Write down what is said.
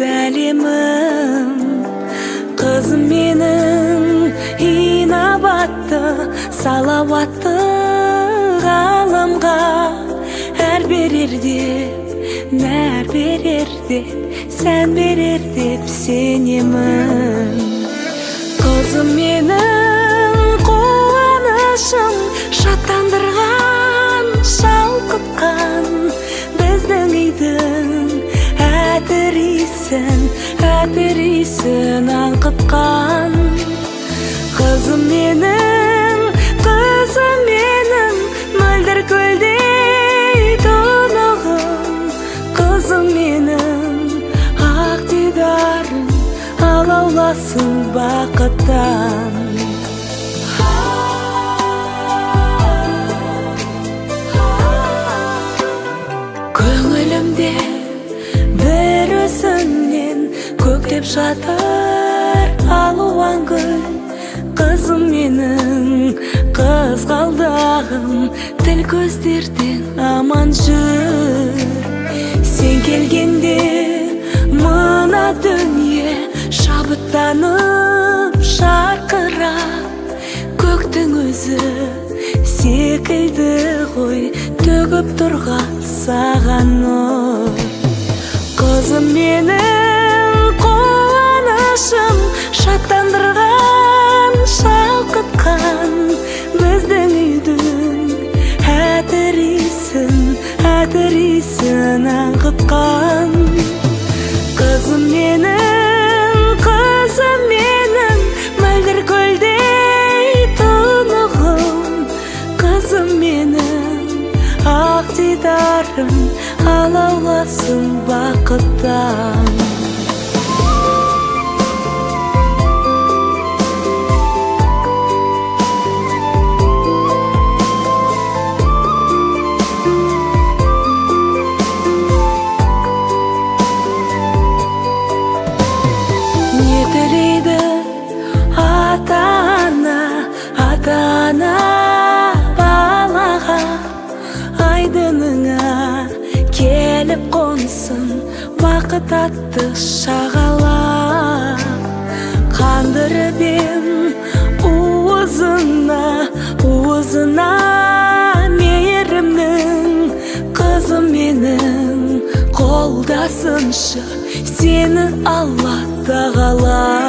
сәлемім. Қызым менің инабатты, салауатты ғаламға әр берер деп, нәр берер деп, сән берер деп сенемін. Қызым менің қуанышым, шаттандырған, шалқытқан біздің үйдің әтірисін аңқытқан. Қызым менің мөлдір көлдей тұнығым. Қызым менің ақ дидарым, алауласын бақыттан. Көңілімде бір өзіңнен көктеп жатыр алуан гүл. Қызым менің қызғалдағым, тіл көздерден аман жүр. Сен келгенде мына дүние шабыттанып шарқырап, көктің өзі секілді ғой төгіп тұрған саған нұр. Қызым менің қуанышым, шаттандырған, шалқытқан біздің үйдің әтірисін аңқытқан. Қызым менің мөлдір көлдей тұнығым. Қызым менің ақ дидарым, алауласын бақыттан. Не тілейді ата-ана балаға, айдыныңа келіп қонсын бақыт атты шағала. Қандырып ем уызына мейірімнің. Қызым менің қолдасыншы сені Алла тағала.